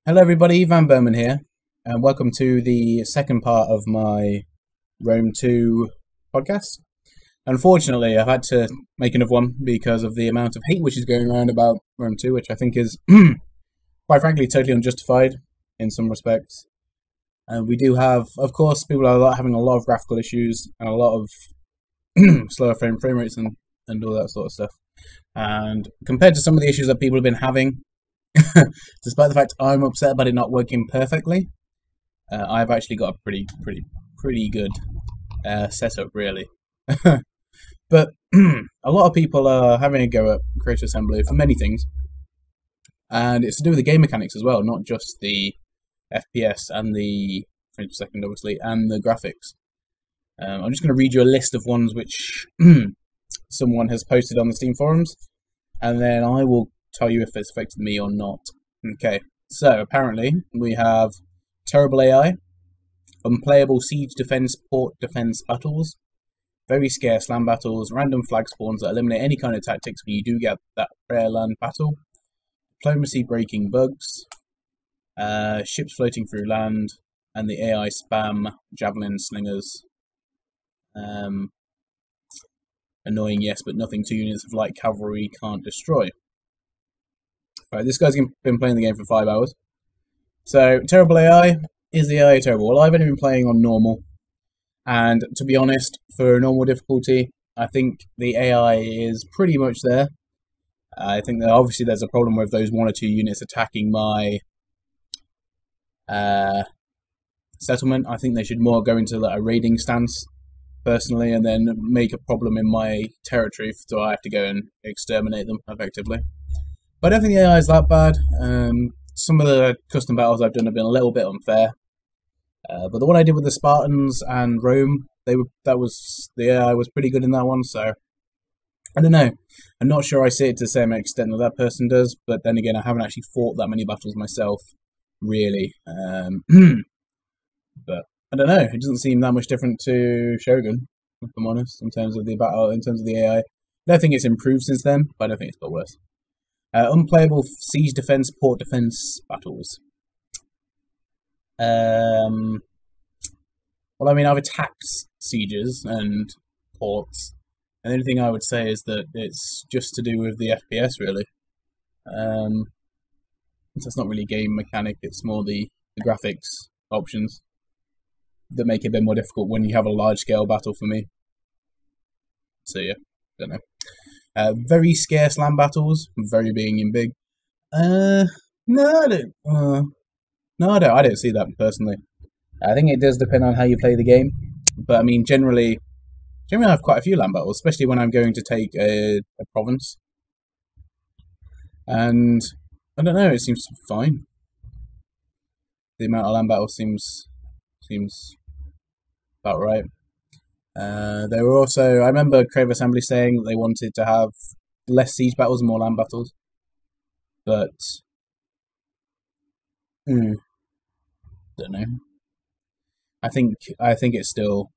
Hello everybody, vanburman here, and welcome to the second part of my Rome 2 podcast. Unfortunately, I've had to make another one because of the amount of hate which is going around about Rome 2, which I think is, quite frankly, totally unjustified in some respects. And we do have, of course, people are having a lot of graphical issues and a lot of slower frame rates and all that sort of stuff. And compared to some of the issues that people have been having, despite the fact I'm upset about it not working perfectly, I've actually got a pretty good setup, really. But a lot of people are having a go at Creator Assembly for many things, and it's to do with the game mechanics as well, not just the FPS and the frames per second, obviously, and the graphics. I'm just going to read you a list of ones which someone has posted on the Steam forums, and then I will tell you if it's affected me or not. Okay, so apparently we have terrible AI, unplayable siege defense, port defense battles, very scarce land battles, random flag spawns that eliminate any kind of tactics when you do get that rare land battle, diplomacy breaking bugs, ships floating through land, and the AI spam javelin slingers. Annoying, yes, but nothing 2 units of light cavalry can't destroy. Right, this guy's been playing the game for 5 hours. So, terrible AI. Is the AI terrible? Well, I've only been playing on normal. And to be honest, for normal difficulty, I think the AI is pretty much there. I think that obviously there's a problem with those 1 or 2 units attacking my settlement. I think they should more go into a raiding stance, personally, and then make a problem in my territory, so I have to go and exterminate them, effectively. But I don't think the AI is that bad. Some of the custom battles I've done have been a little bit unfair. But the one I did with the Spartans and Rome, the AI was pretty good in that one, so I don't know. I'm not sure I see it to the same extent that person does, but then again, I haven't actually fought that many battles myself, really. But I don't know, it doesn't seem that much different to Shogun, if I'm honest, in terms of the battle, in terms of the AI. I don't think it's improved since then, but I don't think it's got worse. Unplayable siege defense, port defense battles. Well, I mean, I've attacked sieges and ports, and the only thing I would say is that it's just to do with the FPS, really. So it's not really game mechanic, it's more the graphics options that make it a bit more difficult when you have a large-scale battle for me. So yeah, don't know. Very scarce land battles, very being in big. No, I don't. No, I don't see that personally. I think it does depend on how you play the game, but I mean, generally, I have quite a few land battles, especially when I'm going to take a province. And I don't know, it seems fine. The amount of land battles seems about right. They were also, I remember Creative Assembly saying that they wanted to have less siege battles and more land battles, but don't know. I think it's still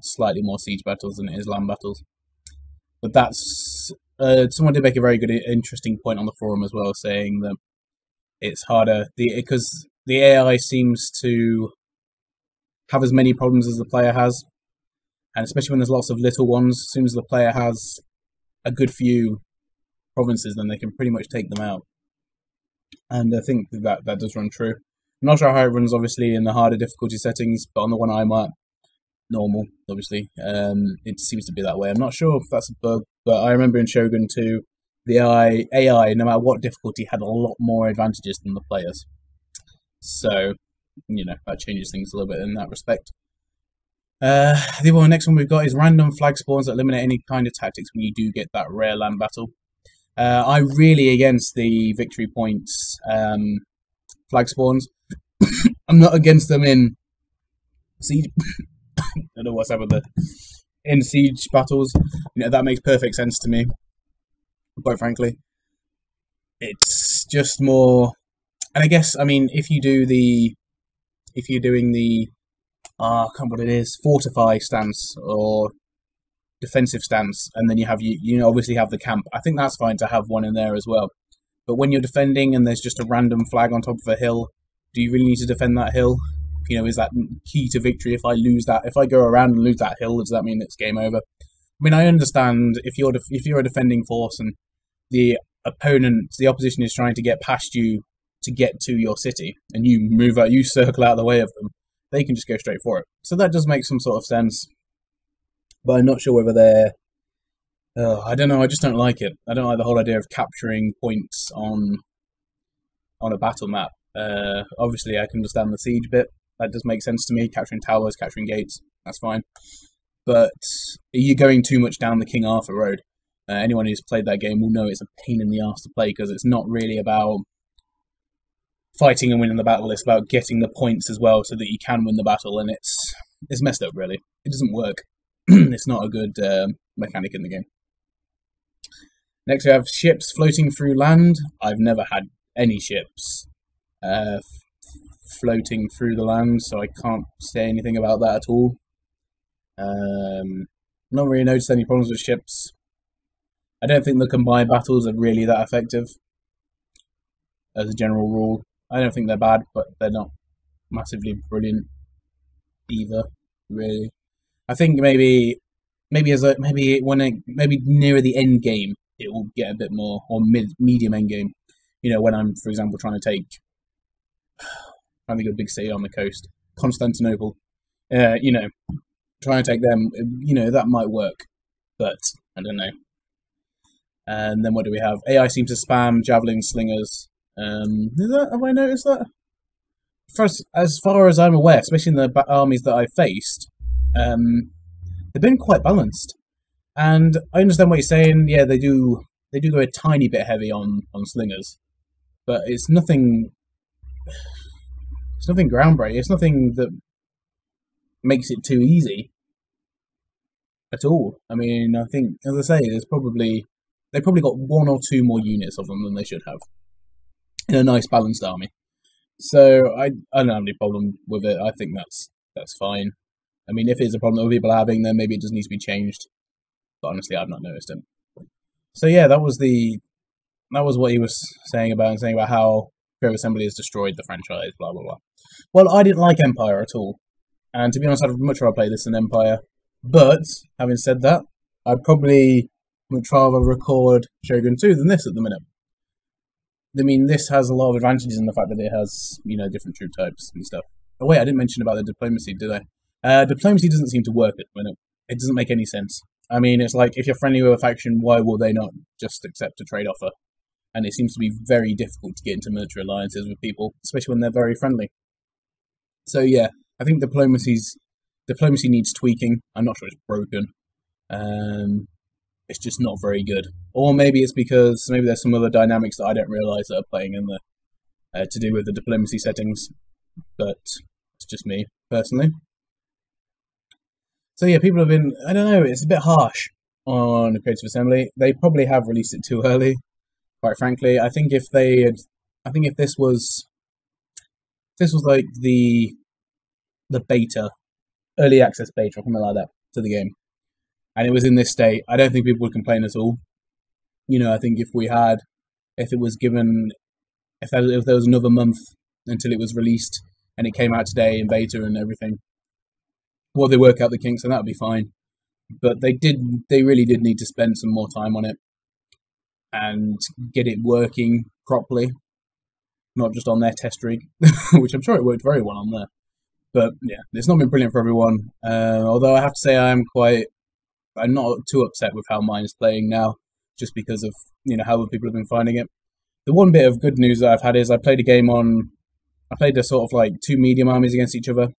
slightly more siege battles than it is land battles. But that's someone did make a very good, interesting point on the forum as well, saying that it's harder because the AI seems to have as many problems as the player has. And especially when there's lots of little ones, as soon as the player has a good few provinces, then they can pretty much take them out. And I think that does run true. I'm not sure how it runs, obviously, in the harder difficulty settings, but on the one I'm at, normal, obviously, it seems to be that way. I'm not sure if that's a bug, but I remember in Shogun 2, the AI, no matter what difficulty, had a lot more advantages than the players. So, you know, that changes things a little bit in that respect. The next one we've got is random flag spawns that eliminate any kind of tactics when you do get that rare land battle. I'm really against the victory points flag spawns. I'm not against them in siege. I don't know what's happened there. In siege battles, you know, that makes perfect sense to me. Quite frankly, it's just more. And I guess, I mean, if you're doing the I can't remember what it is, fortify stance or defensive stance, and then you obviously have the camp. I think that's fine to have one in there as well. But when you're defending and there's just a random flag on top of a hill, do you really need to defend that hill? You know, is that key to victory? If I lose that, if I go around and lose that hill, does that mean it's game over? I mean, I understand if you're a defending force and the opposition is trying to get past you to get to your city, and you move out, you circle out of the way of them, they can just go straight for it. So that does make some sort of sense. But I'm not sure whether they're... I don't know, I just don't like it. I don't like the whole idea of capturing points on a battle map. Obviously, I can understand the siege bit. That does make sense to me. Capturing towers, capturing gates, that's fine. But you're going too much down the King Arthur road. Anyone who's played that game will know it's a pain in the arse to play, because it's not really about fighting and winning the battle. It's about getting the points as well so that you can win the battle, and it's messed up, really. It doesn't work. It's not a good mechanic in the game. Next we have ships floating through land. I've never had any ships floating through the land, so I can't say anything about that at all. Not really noticed any problems with ships. I don't think the combined battles are really that effective, as a general rule. I don't think they're bad, but they're not massively brilliant either, really. I think maybe nearer the end game it will get a bit more, or medium end game. You know, when I'm, for example, trying to take a big city on the coast, Constantinople. You know, trying to take them. You know, that might work, but I don't know. And then what do we have? AI seems to spam javelin slingers. Have I noticed that? As far as I'm aware, especially in the armies that I've faced, they've been quite balanced. And I understand what you're saying. Yeah, they do go a tiny bit heavy on slingers, but it's nothing. It's nothing groundbreaking. It's nothing that makes it too easy at all. I mean, I think, as I say, they probably got one or two more units of them than they should have in a nice balanced army. So I don't have any problem with it. I think that's fine. I mean, if it's a problem that people are having, then maybe it just needs to be changed. But honestly, I've not noticed it. So yeah, that was what he was saying about how Imperial Assembly has destroyed the franchise, blah blah blah. Well, I didn't like Empire at all, and to be honest, I'd much rather play this than Empire. But having said that, I'd probably much rather record Shogun 2 than this at the minute. I mean, this has a lot of advantages in the fact that it has, you know, different troop types and stuff. Oh wait, I didn't mention about the diplomacy, did I? Diplomacy doesn't seem to work at the minute. It doesn't make any sense. I mean, it's like, if you're friendly with a faction, why will they not just accept a trade offer? And it seems to be very difficult to get into military alliances with people, especially when they're very friendly. So yeah, I think diplomacy needs tweaking. I'm not sure it's broken. It's just not very good. Or maybe it's because there's some other dynamics that I don't realise that are playing in the to do with the diplomacy settings. But it's just me, personally. So yeah, people have been, I don't know, it's a bit harsh on Creative Assembly. They probably have released it too early, quite frankly. I think if this was like the beta, early access beta or something like that to the game, and it was in this state, I don't think people would complain at all. You know, I think if there was another month until it was released and it came out today in beta and everything, well, they work out the kinks and that would be fine. But they really did need to spend some more time on it and get it working properly, not just on their test rig, which I'm sure it worked very well on there. But yeah, it's not been brilliant for everyone. Although I have to say I'm not too upset with how mine is playing now, just because of, you know, how other people have been finding it. The one bit of good news that I've had is I played a sort of like two medium armies against each other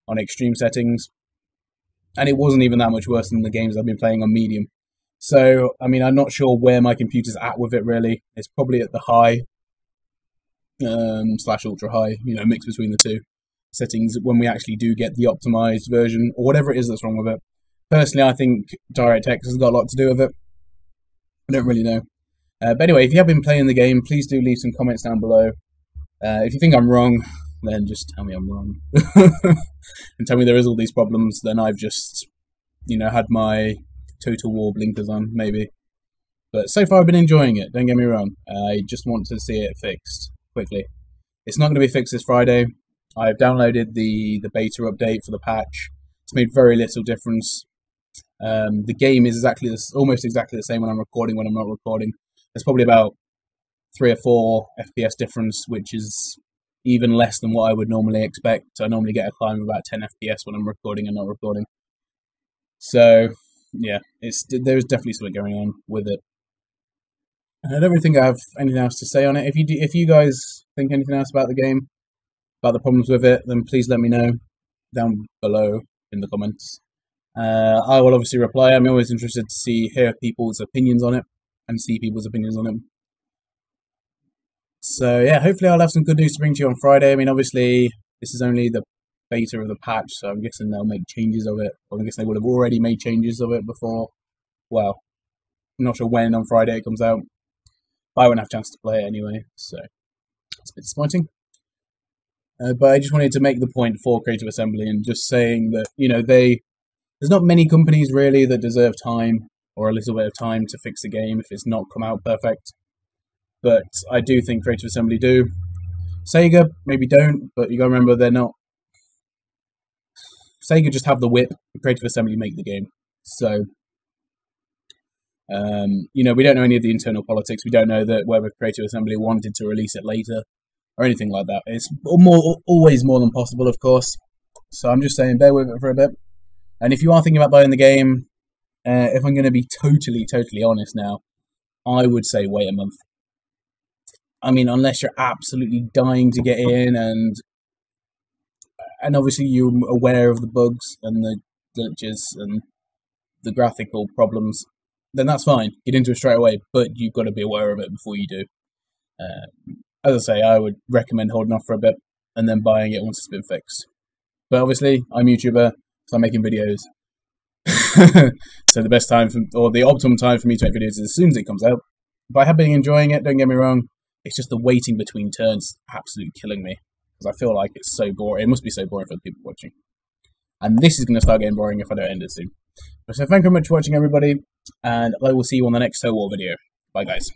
on extreme settings, and it wasn't even that much worse than the games I've been playing on medium. So, I mean, I'm not sure where my computer's at with it, really. It's probably at the high, / ultra high, you know, mix between the two settings when we actually do get the optimized version, or whatever it is that's wrong with it. Personally, I think DirectX has got a lot to do with it. I don't really know. But anyway, if you have been playing the game, please do leave some comments down below. If you think I'm wrong, then just tell me I'm wrong. And tell me there is all these problems, then I've just, you know, had my Total War blinkers on, maybe. But so far I've been enjoying it, don't get me wrong. I just want to see it fixed quickly. It's not going to be fixed this Friday. I've downloaded the beta update for the patch. It's made very little difference. The game is almost exactly the same when I'm recording, when I'm not recording. There's probably about 3 or 4 FPS difference, which is even less than what I would normally expect. I normally get a climb of about 10 FPS when I'm recording and not recording. So, yeah, there's definitely something going on with it. And I don't really think I have anything else to say on it. If you guys think anything else about the game, about the problems with it, then please let me know down below in the comments. I will obviously reply. I'm always interested to hear people's opinions on it and see people's opinions on it. So yeah, hopefully I'll have some good news to bring to you on Friday. I mean, obviously this is only the beta of the patch, so I'm guessing they'll make changes of it. Or I guess they would have already made changes of it before. Well, I'm not sure when on Friday it comes out. I won't have a chance to play it anyway, so it's a bit disappointing. But I just wanted to make the point for Creative Assembly and just saying that, you know, there's not many companies really that deserve time or a little bit of time to fix the game if it's not come out perfect. But I do think Creative Assembly do. Sega maybe don't, but you gotta remember they're not. Sega just have the whip. Creative Assembly make the game. So, you know, we don't know any of the internal politics. We don't know that whether Creative Assembly wanted to release it later or anything like that. It's always more than possible, of course. So I'm just saying, bear with it for a bit. And if you are thinking about buying the game, if I'm going to be totally honest now, I would say wait a month. I mean, unless you're absolutely dying to get in and obviously you're aware of the bugs and the glitches and the graphical problems, then that's fine. Get into it straight away, but you've got to be aware of it before you do. As I say, I would recommend holding off for a bit and then buying it once it's been fixed. But obviously, I'm a YouTuber, so I'm making videos. So the best time, or the optimum time for me to make videos is as soon as it comes out. But I have been enjoying it, don't get me wrong. It's just the waiting between turns absolutely killing me. Because I feel like it's so boring. It must be so boring for the people watching. And this is going to start getting boring if I don't end it soon. So thank you very much for watching, everybody. And I will see you on the next So War video. Bye, guys.